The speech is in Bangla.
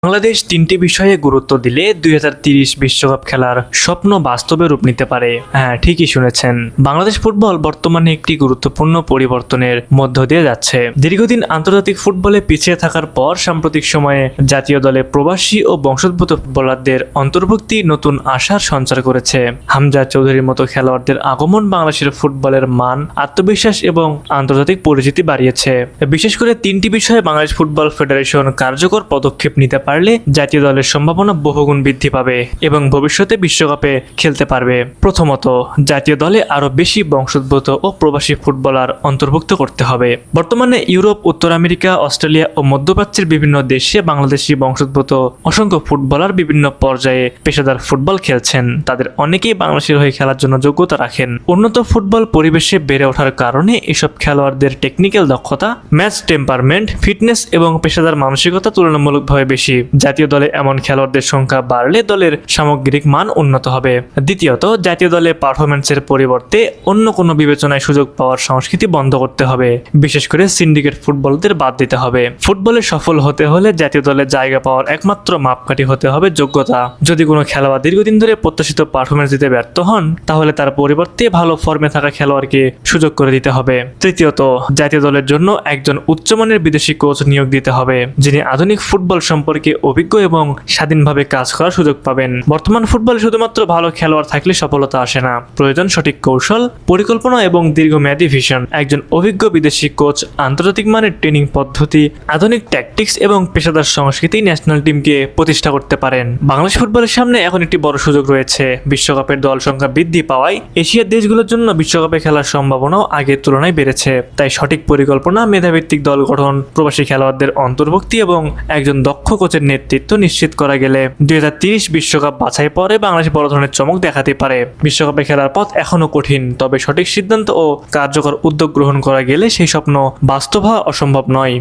বাংলাদেশ তিনটি বিষয়ে গুরুত্ব দিলে 2030 বিশ্বকাপ খেলার স্বপ্ন বাস্তবে রূপ নিতে পারে। হ্যাঁ, ঠিকই শুনেছেন। বাংলাদেশ ফুটবল বর্তমানে একটি গুরুত্বপূর্ণ পরিবর্তনের মধ্য দিয়ে যাচ্ছে। দীর্ঘদিন আন্তর্জাতিক ফুটবলে পিছিয়ে থাকার পর সাম্প্রতিক সময়ে জাতীয় দলে প্রবাসী ও বংশোদ্ভূত ফুটবলারদের অন্তর্ভুক্তি নতুন আশার সঞ্চার করেছে। হামজা চৌধুরীর মতো খেলোয়াড়দের আগমন বাংলাদেশের ফুটবলের মান, আত্মবিশ্বাস এবং আন্তর্জাতিক পরিচিতি বাড়িয়েছে। বিশেষ করে তিনটি বিষয়ে বাংলাদেশ ফুটবল ফেডারেশন কার্যকর পদক্ষেপ নিতে পারলে জাতীয় দলের সম্ভাবনা বহুগুণ বৃদ্ধি পাবে এবং ভবিষ্যতে বিশ্বকাপে খেলতে পারবে। প্রথমত, জাতীয় দলে আরও বেশি বংশোদ্ভূত ও প্রবাসী ফুটবলার অন্তর্ভুক্ত করতে হবে। বর্তমানে ইউরোপ, উত্তর আমেরিকা, অস্ট্রেলিয়া ও মধ্যপ্রাচ্যের বিভিন্ন দেশে বাংলাদেশি বংশোদ্ভূত অসংখ্য ফুটবলার বিভিন্ন পর্যায়ে পেশাদার ফুটবল খেলছেন। তাদের অনেকেই বাংলাদেশের হয়ে খেলার জন্য যোগ্যতা রাখেন। উন্নত ফুটবল পরিবেশে বেড়ে ওঠার কারণে এসব খেলোয়াড়দের টেকনিক্যাল দক্ষতা, ম্যাচ টেম্পারমেন্ট, ফিটনেস এবং পেশাদার মানসিকতা তুলনামূলকভাবে বেশি। জাতীয় দলে এমন খেলোয়াড়দের সংখ্যা বাড়লে দলের সামগ্রিক মান উন্নত হবে। দ্বিতীয়ত, জাতীয় দলে পারফরম্যান্সের পরিবর্তে অন্য কোনো বিবেচনায় সুযোগ পাওয়ার সংস্কৃতি বন্ধ করতে হবে। বিশেষ করে সিন্ডিকেট ফুটবলদের বাদ দিতে হবে। ফুটবলে সফল হতে হলে জাতীয় দলে জায়গা পাওয়ার একমাত্র মাপকাঠি হতে হবে যোগ্যতা। যদি কোনো খেলোয়াড় দীর্ঘদিন ধরে প্রত্যাশিত পারফরম্যান্স দিতে ব্যর্থ হন, তাহলে তার পরিবর্তে ভালো ফর্মে থাকা খেলোয়াড়কে সুযোগ করে দিতে হবে। তৃতীয়ত, জাতীয় দলের জন্য একজন উচ্চমানের বিদেশি কোচ নিয়োগ দিতে হবে, যিনি আধুনিক ফুটবল সম্পর্কে অভিজ্ঞ এবং স্বাধীনভাবে কাজ করার সুযোগ পাবেন। বর্তমান ফুটবলে শুধুমাত্র ভালো খেলোয়াড় থাকলে সফলতা আসে না, প্রয়োজন সঠিক কৌশল, পরিকল্পনা এবং দীর্ঘমেয়াদী ভিশন। একজন অভিজ্ঞ বিদেশি কোচ আন্তর্জাতিক মানের ট্রেনিং পদ্ধতি, আধুনিক ট্যাকটিক্স এবং পেশাদার সংস্কৃতি ন্যাশনাল টিমকে প্রতিষ্ঠা করতে পারেন। বাংলাদেশ ফুটবলের সামনে এখন একটি বড় সুযোগ রয়েছে। বিশ্বকাপের দল সংখ্যা বৃদ্ধি পাওয়ায় এশিয়ার দেশগুলোর জন্য বিশ্বকাপে খেলার সম্ভাবনাও আগের তুলনায় বেড়েছে। তাই সঠিক পরিকল্পনা, মেধাভিত্তিক দল গঠন, প্রবাসী খেলোয়াড়দের অন্তর্ভুক্তি এবং একজন দক্ষ কোচের নেতৃত্ব নিশ্চিত করা গেলে 2030 বিশ্বকাপ বাছাই পরে বাংলাদেশ বড় ধরনের চমক দেখাতে পারে। বিশ্বকাপে খেলার পথ এখনও কঠিন, তবে সঠিক সিদ্ধান্ত ও কার্যকর উদ্যোগ গ্রহণ করা গেলে সেই স্বপ্ন বাস্তব হওয়া অসম্ভব নয়।